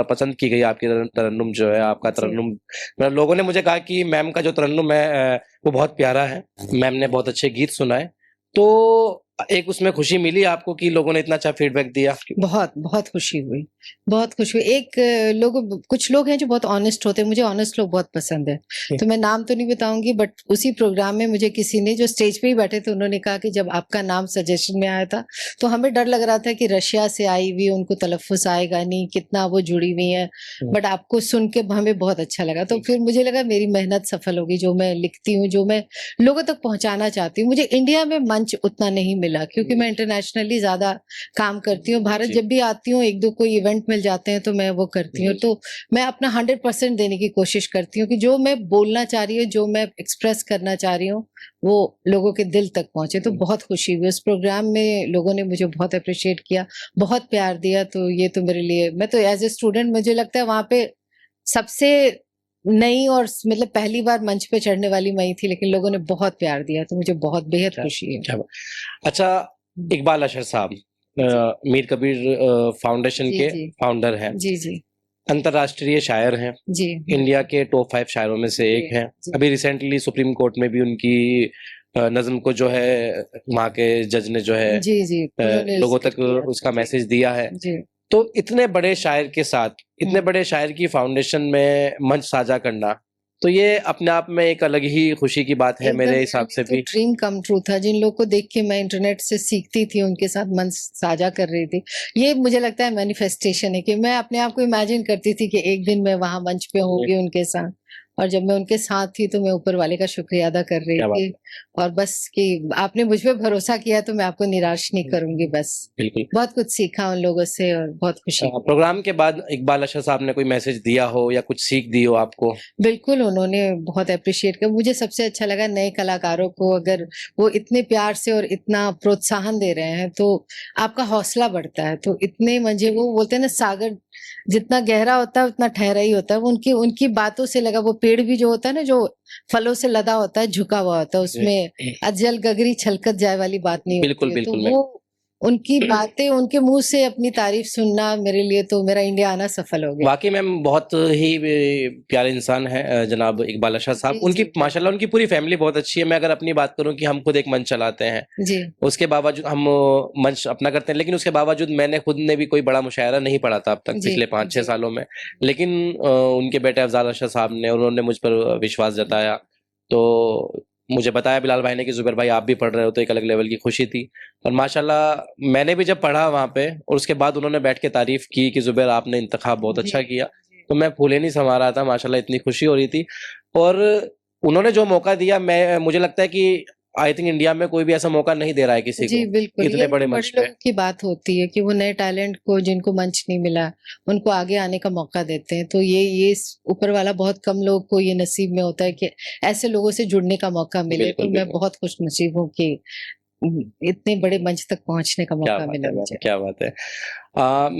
पसंद की गई आपकी तरन्नुम जो है, आपका तरन्नुम। लोगों ने मुझे कहा कि मैम का जो तरन्नुम है वो बहुत प्यारा है, मैम ने बहुत अच्छे गीत सुनाए। तो एक उसमें खुशी मिली आपको कि लोगों ने इतना अच्छा फीडबैक दिया? बहुत बहुत खुशी हुई, बहुत खुशी हुई। एक कुछ लोग हैं जो बहुत ऑनेस्ट होते हैं, मुझे ऑनेस्ट लोग बहुत पसंद है। तो मैं नाम तो नहीं बताऊंगी, बट उसी प्रोग्राम में मुझे किसी ने, जो स्टेज पे ही बैठे थे, उन्होंने कहा कि जब आपका नाम सजेशन में आया था तो हमें डर लग रहा था कि रशिया से आई हुई, उनको तलफ्फुज आएगा नहीं, कितना वो जुड़ी हुई है, बट आपको सुन के हमें बहुत अच्छा लगा। तो फिर मुझे लगा मेरी मेहनत सफल होगी, जो मैं लिखती हूँ, जो मैं लोगों तक पहुंचाना चाहती हूँ। मुझे इंडिया में मंच उतना नहीं मिला, क्योंकि मैं इंटरनेशनली ज्यादा काम करती हूँ। भारत जी। जब भी आती हूँ, एक दो कोई इवेंट मिल जाते हैं तो मैं वो करती हूँ। जी। तो मैं अपना 100% देने की कोशिश करती हूँ कि जो मैं बोलना चाह रही हूँ, जो मैं एक्सप्रेस करना चाह रही हूँ, वो लोगों के दिल तक पहुंचे। तो बहुत खुशी हुई उस प्रोग्राम में, लोगों ने मुझे बहुत अप्रिशिएट किया, बहुत प्यार दिया। तो ये तो मेरे लिए, मैं तो एज ए स्टूडेंट, मुझे लगता है वहां पे सबसे नई और मतलब पहली बार मंच पे चढ़ने वाली मैं ही थी, लेकिन लोगों ने बहुत प्यार दिया, तो मुझे बहुत बेहद क्या खुशी है। क्या बात। अच्छा, इकबाल अशर साहब मीर कबीर फाउंडेशन जी के जी फाउंडर हैं, जी जी अंतर्राष्ट्रीय शायर हैं, जी इंडिया के टॉप 5 शायरों में से एक जी हैं। जी अभी रिसेंटली सुप्रीम कोर्ट में भी उनकी नज्म को जो है वहाँ के जज ने जो है जी जी, उन्होंने लोगों जिक्र तक किया था। उसका जी मैसेज दिया है। जी। तो इतने बड़े शायर के साथ, इतने हम्म। बड़े शायर की फाउंडेशन में मंच साझा करना, तो ये अपने आप में एक अलग ही खुशी की बात है एकदम मेरे मेरे हिसाब लिए से तो भी। ड्रीम कम ट्रू था। जिन लोग को देख के मैं इंटरनेट से सीखती थी, उनके साथ मन साझा कर रही थी, ये मुझे लगता है मैनिफेस्टेशन है कि मैं अपने आप को इमेजिन करती थी कि एक दिन मैं वहां मंच पे होंगी उनके साथ। और जब मैं उनके साथ थी तो मैं ऊपर वाले का शुक्रिया अदा कर रही क्या बात थी। और बस कि आपने मुझ पे भरोसा किया तो मैं आपको निराश नहीं करूंगी। बस बिल्कुल। बहुत कुछ सीखा उन लोगों से और बहुत खुशी हुई। प्रोग्राम के बाद इकबाल अशर साहब ने कोई मैसेज दिया हो या कुछ सीख दी हो आपको? बिल्कुल, उन्होंने बहुत एप्रिशिएट किया। मुझे सबसे अच्छा लगा नए कलाकारों को अगर वो इतने प्यार से और इतना प्रोत्साहन दे रहे हैं, तो आपका हौसला बढ़ता है। तो इतने मजे, वो बोलते हैं ना, सागर जितना गहरा होता है उतना ठहरा ही होता है। वो उनकी उनकी बातों से लगा। वो पेड़ भी जो होता है ना, जो फलों से लदा होता है, झुका हुआ होता है, उसमें अजल गगरी छलकत जाए वाली बात नहीं बिल्कुल होती है। तो बिल्कुल। मैं वो उनकी बातें, उनके मुंह से अपनी तारीफ सुनना मेरे लिए तो मेरा इंडिया आना सफल हो गया। वाकई में बहुत ही प्यारे इंसान हैं जनाब इकबाल अशर साहब। जी उनकी जी माशाल्लाह उनकी पूरी फैमिली बहुत अच्छी है। मैं अगर अपनी बात करूं कि हम खुद एक मंच चलाते हैं, जी उसके बावजूद हम मंच अपना करते हैं, लेकिन उसके बावजूद मैंने खुद ने भी कोई बड़ा मुशायरा नहीं पढ़ा था अब तक जी पिछले 5-6 जी सालों में। लेकिन उनके बेटे अफजाल अशर साहब ने, उन्होंने मुझ पर विश्वास जताया। तो मुझे बताया बिलाल भाई ने कि जुबैर भाई आप भी पढ़ रहे हो, तो एक अलग लेवल की खुशी थी। और माशाल्लाह मैंने भी जब पढ़ा वहाँ पे और उसके बाद उन्होंने बैठ के तारीफ की कि जुबैर आपने इंतखाब बहुत जी अच्छा किया, जी तो मैं फूले नहीं समा रहा था। माशाल्लाह इतनी खुशी हो रही थी। और उन्होंने जो मौका दिया, मैं मुझे लगता है कि आई थिंक इंडिया में कोई भी ऐसा मौका नहीं दे रहा है किसी जी, को बिल्कुल। इतने यही बड़े तो बड़े मंच पे। लोगों की बात होती है कि वो नए टैलेंट को, जिनको मंच नहीं मिला, उनको आगे आने का मौका देते हैं। तो ये ऊपर वाला बहुत कम लोग को ये नसीब में होता है कि ऐसे लोगों से जुड़ने का मौका मिले। बिल्कुल तो मैं बिल्कुल। बहुत खुशनसीब हूँ कि इतने बड़े मंच तक पहुंचने का क्या मौका बात मिला है मैम, मुझे। क्या बात है।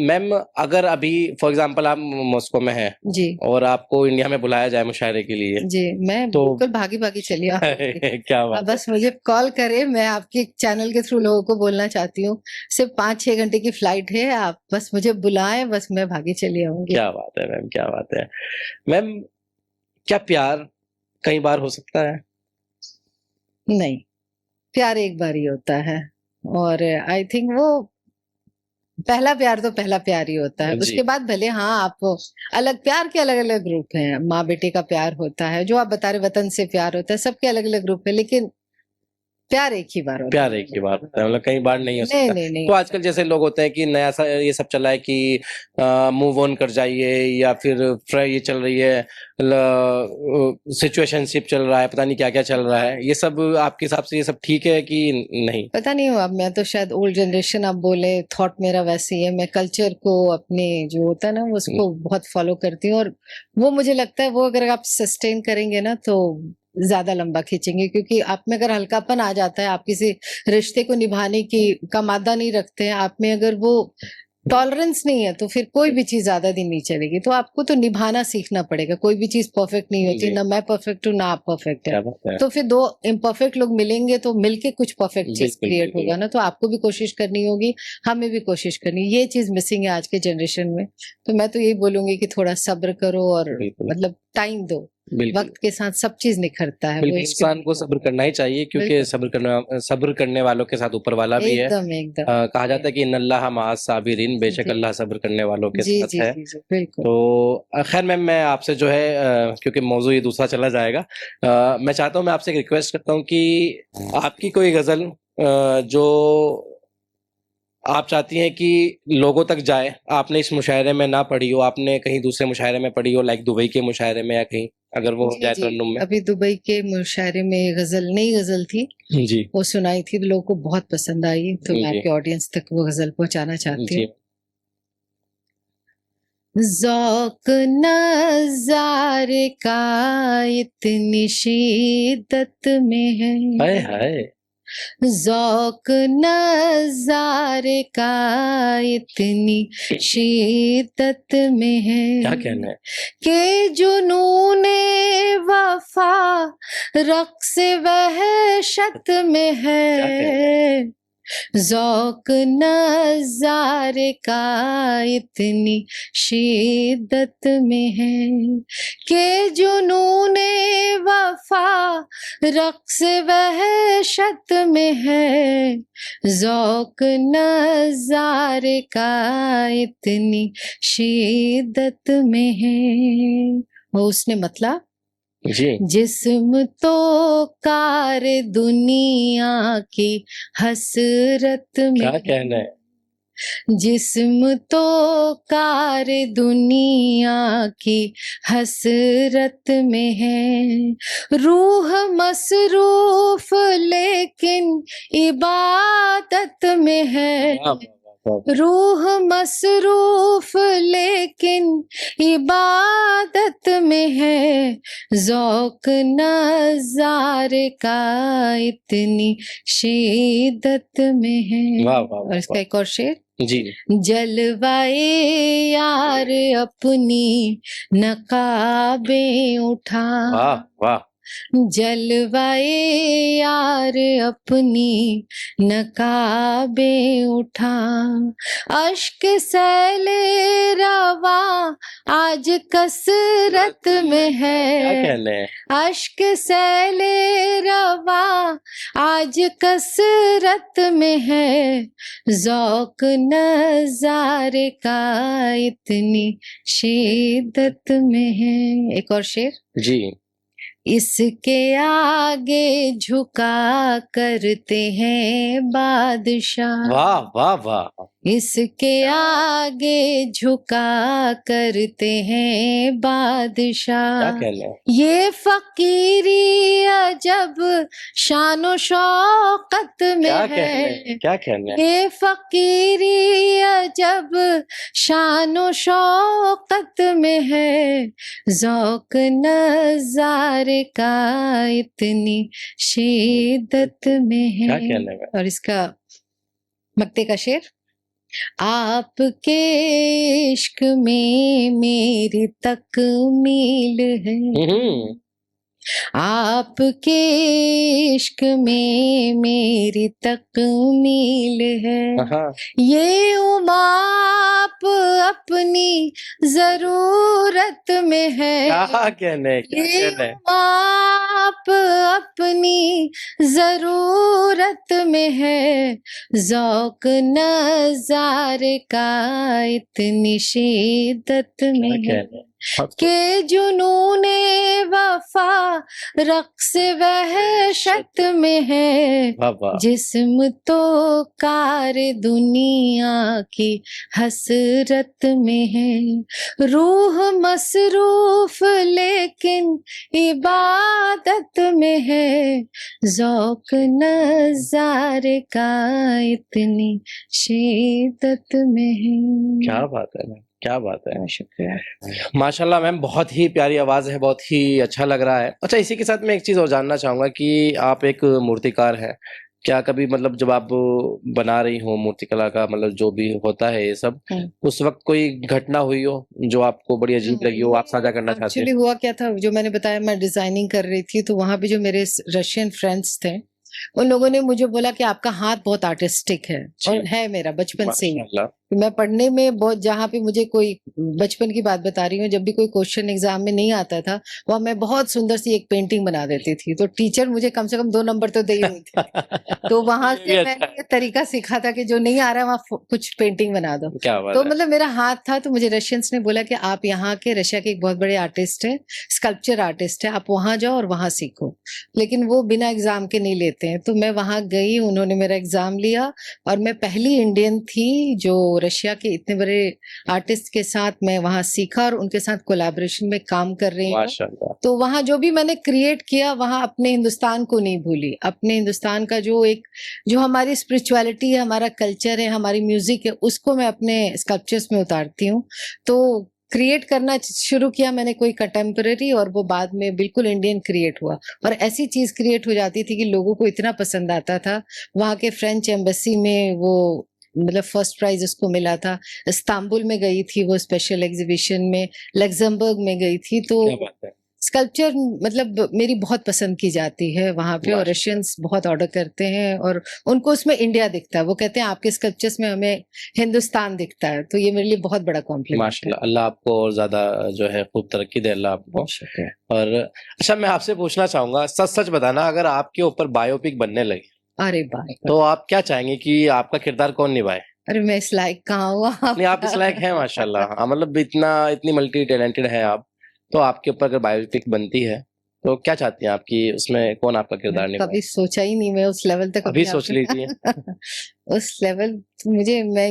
मैम, अगर अभी फॉर एग्जांपल आप मॉस्को में हैं जी और आपको इंडिया में बुलाया जाए मुशायरे के लिए, जी, मैं तो बिल्कुल भागी भागी चली आऊंगी। क्या आप बात है। बस मुझे कॉल करें, मैं आपके चैनल के थ्रू लोगों को बोलना चाहती हूँ। सिर्फ 5-6 घंटे की फ्लाइट है, आप बस मुझे बुलाएं, बस मैं भागी चली आऊंगी। क्या बात है मैम, क्या बात है। मैम, क्या प्यार कई बार हो सकता है? नहीं, प्यार एक बार ही होता है। और आई थिंक वो पहला प्यार तो पहला प्यार ही होता है। जी। उसके बाद भले हाँ, आप अलग प्यार के अलग अलग ग्रुप हैं। माँ बेटे का प्यार होता है, जो आप बता रहे वतन से प्यार होता है, सबके अलग अलग ग्रुप है, लेकिन प्यार एक ही बार होता प्यार एक ही बार होता है, मतलब कई बार नहीं हो नहीं सकता। नहीं नहीं तो हो आजकल जैसे लोग होते हैं कि नया सा ये सब चला है कि मूव ऑन कर जाइए, या फिर ये चल रही है सिचुएशनशिप चल रहा है, पता नहीं क्या क्या चल रहा है, ये सब आपके हिसाब से ये सब ठीक है कि नहीं? पता नहीं। अब मैं तो शायद ओल्ड जनरेशन, आप बोले, थॉट मेरा वैसे ही है। मैं कल्चर को, अपने जो होता है ना, उसको बहुत फॉलो करती हूँ। और वो मुझे लगता है, वो अगर आप सस्टेन करेंगे ना तो ज्यादा लंबा खींचेंगे। क्योंकि आप में अगर हल्कापन आ जाता है, आप किसी रिश्ते को निभाने की का मादा नहीं रखते हैं, आप में अगर वो टॉलरेंस नहीं है, तो फिर कोई भी चीज ज्यादा दिन नहीं चलेगी। तो आपको तो निभाना सीखना पड़ेगा। कोई भी चीज परफेक्ट नहीं होती, जी। ना मैं परफेक्ट हूँ ना आप परफेक्ट है। क्या बात है। तो फिर दो इम्परफेक्ट लोग मिलेंगे तो मिलके कुछ परफेक्ट चीज बिल्कुल क्रिएट बिल्कुल होगा ना। तो आपको भी कोशिश करनी होगी, हमें भी कोशिश करनी। ये चीज मिसिंग है आज के जनरेशन में। तो मैं तो यही बोलूंगी कि थोड़ा सब्र करो और बिल्कुल मतलब टाइम दो। बिल्कुल। वक्त के साथ सब चीज निखरता है। वो बिल्कुल, एक इंसान को सब्र करना ही चाहिए, क्योंकि बिल्कुल, सब्र करने वालों के साथ ऊपर वाला भी है। एकदम एकदम। कहा जाता है कि इन्नल्लाह मअस साबिरीन, बेशक जी अल्लाह सब्र करने वालों के जी साथ जी है। जी जी, बिल्कुल। तो खैर मैम, मैं आपसे जो है क्योंकि मौजू ये दूसरा चला जाएगा, मैं चाहता हूँ, मैं आपसे एक रिक्वेस्ट करता हूँ कि आपकी कोई गजल जो आप चाहती हैं कि लोगों तक जाए, आपने इस मुशायरे में ना पढ़ी हो, आपने कहीं दूसरे मुशायरे में पढ़ी हो, लाइक दुबई के मुशायरे में या कहीं, अगर वो हो जी जाए जी तरन्नुम में। अभी दुबई के मुशायरे में गजल, नई गजल थी, जी वो सुनाई थी, तो लोगों को बहुत पसंद आई, तो मैं जी आपके ऑडियंस तक वो गजल पहुंचाना चाहती हूँ। जी। ज़ौक़ नज़ारे का इतनी शिद्दत में हाय है, हाय। ज़ौक़ नज़ारे का इतनी शिद्दत में क्या है कहना है। कि जुनूने वफ़ा रक़्स वहशत में क्या कहना है। है, ज़ौक़ नज़ारे का इतनी शिद्दत में है कि जुनूने वफ़ा रक़्स वहशत में है, ज़ौक़ नज़ारे का इतनी शिद्दत में है। और उसने मतलब जी जिस्म तो कार दुनिया की हसरत क्या में, कहना है। जिस्म तो कार दुनिया की हसरत में है, रूह मसरूफ लेकिन इबादत में है, वाह, वाह, वाह, वाह। रूह मसरूफ लेकिन इबादत में है, ज़ौक़ नज़ारे का इतनी शिद्दत में है। वाह, वाह, और वाह, इसका एक और शेर, जी जलवाए यार अपनी नकाबे उठा, वाह वाह। जलवाए यार अपनी नकाबे उठा, अश्क सैले रवा आज कसरत में क्या है, कहना है। अश्क सैले रवा आज कसरत में है, ज़ौक़ नज़ारे का इतनी शिद्दत में है। एक और शेर, जी इसके आगे झुका करते हैं बादशाह, वाह वाह वाह। इसके आगे झुका करते हैं क्या बादशाह, कहना है। ये फकीरी अजब शानो शौकत में क्या कहना है। है, क्या कहना है। ये फकीरी अजब शानो शौकत में है, ज़ौक़ नज़ारे का इतनी शिद्दत में क्या है। कहना है। और इसका मक्ते का शेर, आपके इश्क में मेरी तकमील है, आपके इश्क में मेरी तकमील है, हाँ ये उमाप अपनी जरूरत में है, क्या कहना है। क्या ये कहना है। उमाप अपनी जरूरत में है, ज़ौक़ नज़ारे का इतनी शिद्दत क्या में है कहना है। के जुनूने वफ़ा रक़्स वहशत में है, वाह वाह। जिस्म तो कार दुनिया की हसरत में है, रूह मसरूफ लेकिन इबादत में है, ज़ौक़ नज़ारे का इतनी शिद्दत में है। क्या बात है मैम, क्या बात है। शुक्रिया। माशाल्लाह मैम, बहुत ही प्यारी आवाज़ है, बहुत ही अच्छा लग रहा है। अच्छा, इसी के साथ मैं एक चीज़ और जानना चाहूँगा कि आप एक मूर्तिकार हैं। क्या कभी मतलब जब आप बना रही हो मूर्तिकला का मतलब जो भी होता है ये सब, उस वक़्त कोई घटना हुई हो जो आपको बड़ी अजीब लगी हो, आप साझा करना चाहते एक्चुअली हैं? हुआ क्या था, जो मैंने बताया मैं डिजाइनिंग कर रही थी, तो वहां पे जो मेरे रशियन फ्रेंड्स थे, उन लोगों ने मुझे बोला कि आपका हाथ बहुत आर्टिस्टिक है, जी। और है मेरा बचपन से ही। माशाल्लाह। मैं पढ़ने में बहुत, जहाँ पे मुझे कोई, बचपन की बात बता रही हूँ, जब भी कोई क्वेश्चन एग्जाम में नहीं आता था, वहाँ मैं बहुत सुंदर सी एक पेंटिंग बना देती थी, तो टीचर मुझे कम से कम 2 नंबर तो दे ही देते थे। तो वहां ये भी से अच्छा मैंने है। ये तरीका सीखा था कि जो नहीं आ रहा है वहाँ कुछ पेंटिंग बना दो। क्या बात तो है। मतलब मेरा हाथ था, तो मुझे रशियंस ने बोला कि आप यहाँ के, रशिया के एक बहुत बड़े आर्टिस्ट है, स्कल्पचर आर्टिस्ट है, आप वहां जाओ और वहां सीखो, लेकिन वो बिना एग्जाम के नहीं लेते हैं। तो मैं वहां गई, उन्होंने मेरा एग्जाम लिया, और मैं पहली इंडियन थी जो रशिया के इतने बड़े आर्टिस्ट के साथ मैं वहाँ सीखा और उनके साथ कोलैबोरेशन में काम कर रही हूँ। माशाल्लाह। तो वहाँ जो भी मैंने क्रिएट किया, वहाँ अपने हिंदुस्तान को नहीं भूली। अपने हिंदुस्तान का जो हमारी स्पिरिचुअलिटी है, हमारा कल्चर है, हमारी म्यूजिक है, उसको मैं अपने स्कल्पचर्स में उतारती हूँ। तो क्रिएट करना शुरू किया मैंने कोई कंटेम्पररी, और वो बाद में बिल्कुल इंडियन क्रिएट हुआ। और ऐसी चीज क्रिएट हो जाती थी कि लोगों को इतना पसंद आता था। वहाँ के फ्रेंच एम्बेसी में वो मतलब फर्स्ट प्राइज उसको मिला था। इस्तांबुल में गई थी वो स्पेशल एग्जीबिशन में, लग्जमबर्ग में गई थी। तो क्या बात है। स्कल्पचर मतलब मेरी बहुत पसंद की जाती है वहां पे, और रशियंस बहुत ऑर्डर करते हैं और उनको उसमें इंडिया दिखता है। वो कहते हैं आपके स्कल्पचर्स में हमें हिंदुस्तान दिखता है। तो ये मेरे लिए बहुत बड़ा कॉम्प्लीमेंट है। माशाल्लाह, अल्लाह आपको और ज्यादा जो है खूब तरक्की दे अल्लाह आपको। शुक्रिया। और अच्छा, मैं आपसे पूछना चाहूंगा, सच सच बताना, अगर आपके ऊपर बायोपिक बनने लगे अरे बाय, तो आप क्या चाहेंगे कि आपका किरदार कौन निभाए? अरे मैं इस लायक कहाँ हुआ? नहीं, आप इस लायक हैं माशाल्लाह। हाँ, मतलब इतनी मल्टी टैलेंटेड है आप। तो आपके ऊपर अगर बायोपिक बनती है तो क्या चाहती हैं आपकी उसमें कौन आपका किरदार निभाए? कभी सोचा ही नहीं मैं उस लेवल तक अभी अपने सोच आप लीजिए। उस लेवल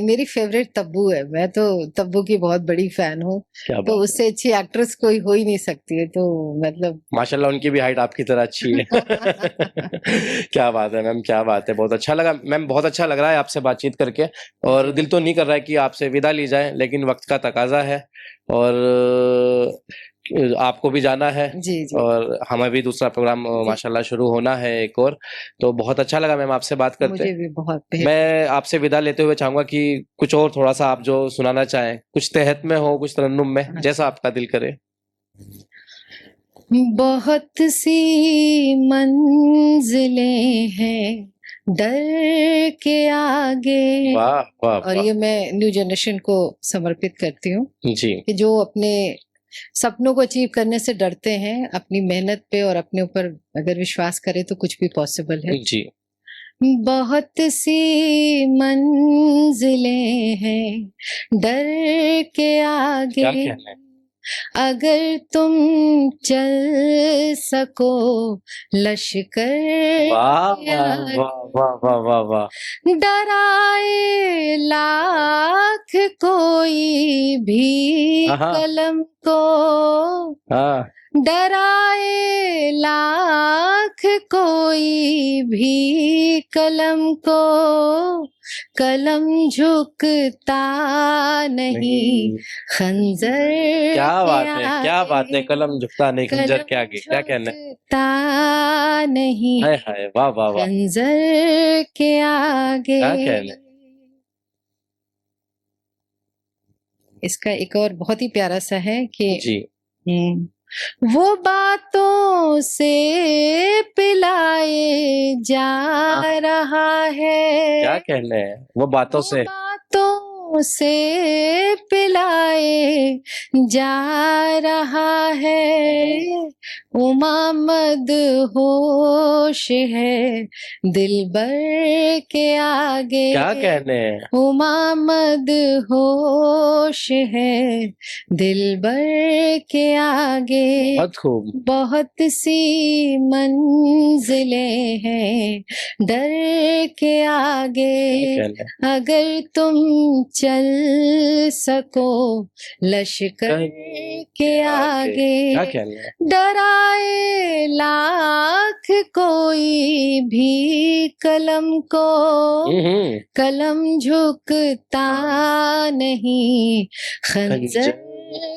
मेरी फेवरेट तब्बू है। मैं तो तब्बू की बहुत बड़ी फैन हूँ। क्या तो बात है। उससे अच्छी एक्ट्रेस कोई हो ही नहीं सकती है। तो मतलब माशाल्लाह, उनकी भी हाइट आपकी तरह अच्छी है। क्या बात है मैम, क्या बात है। बहुत अच्छा लगा मैम, बहुत अच्छा लग रहा है आपसे बातचीत करके। और दिल तो नहीं कर रहा है कि आपसे विदा ली जाए, लेकिन वक्त का तकाजा है और आपको भी जाना है। जी जी और हमें भी दूसरा प्रोग्राम माशाल्लाह शुरू होना है एक और। तो बहुत अच्छा लगा मैम आपसे बात करते। मुझे भी बहुत मैं आपसे विदा लेते हुए चाहूंगा कि कुछ और थोड़ा सा आप जो सुनाना चाहें, कुछ तहत में हो, कुछ तरन्नुम में, जैसा आपका दिल करे। बहुत सी मंजिलें हैं डर के आगे। वाह वाह और वाह। ये मैं न्यू जनरेशन को समर्पित करती हूँ जी कि जो अपने सपनों को अचीव करने से डरते हैं, अपनी मेहनत पे और अपने ऊपर अगर विश्वास करे तो कुछ भी पॉसिबल है। जी। बहुत सी मंजिलें हैं डर के क्या आगे, कहना है। अगर तुम चल सको लश्कर वाह के आगे। वाह वाह वाह वाह वाह। डराए लाख कोई भी हाँ कलम को, हाँ। डराए लाख कोई भी कलम को, कलम झुकता नहीं खंजर क्या के बात है, क्या बात है। आगे, कलम झुकता नहीं खंजर कलम के आगे, क्या कहना है। झुकता नहीं हाय हाय, वाह वाह वाह। खंजर के आगे। क्या कहना है। इसका एक और बहुत ही प्यारा सा है कि जी। वो बातों से पिलाए जा रहा है, क्या कहना है। वो बातों से, बातों से पिलाए जा रहा है। उमामद होश है दिलबर के आगे, क्या कहने हैं। उमामद होश है दिलबर के आगे। बहुत खूब। बहुत सी मंजिलें हैं डर के आगे, क्या कहना है। अगर तुम चल सको लश्कर के आगे, क्या कहना है। डराए लाख कोई भी कलम को, कलम झुकता नहीं खंजर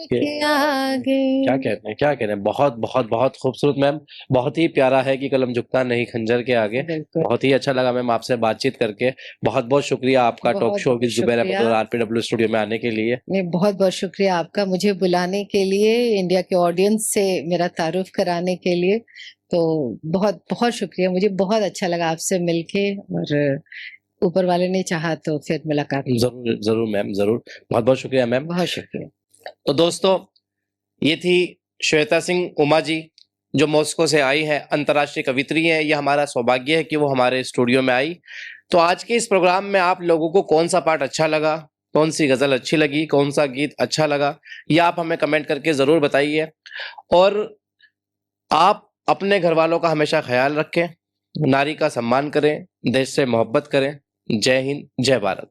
के आगे। क्या कहते हैं, क्या कहते हैं। बहुत बहुत बहुत खूबसूरत मैम, बहुत ही प्यारा है कि कलम झुकता नहीं खंजर के आगे। बहुत ही अच्छा लगा मैम आपसे बातचीत करके। बहुत बहुत शुक्रिया आपका talk show with Zubair Ahmed और RPW स्टूडियो में आने के लिए। बहुत बहुत शुक्रिया आपका मुझे बुलाने के लिए, इंडिया के ऑडियंस से मेरा तारुफ कराने के लिए। तो बहुत बहुत शुक्रिया, मुझे बहुत अच्छा लगा आपसे मिलके, और ऊपर वाले ने चाहा तो फिर मुलाकात। जरूर जरूर मैम, जरूर। बहुत बहुत शुक्रिया मैम। बहुत शुक्रिया। तो दोस्तों, ये थी श्वेता सिंह उमा जी, जो मॉस्को से आई है, अंतर्राष्ट्रीय कवित्री है। यह हमारा सौभाग्य है कि वो हमारे स्टूडियो में आई। तो आज के इस प्रोग्राम में आप लोगों को कौन सा पार्ट अच्छा लगा, कौन सी गजल अच्छी लगी, कौन सा गीत अच्छा लगा, यह आप हमें कमेंट करके जरूर बताइए। और आप अपने घर वालों का हमेशा ख्याल रखें, नारी का सम्मान करें, देश से मोहब्बत करें। जय हिंद, जय भारत।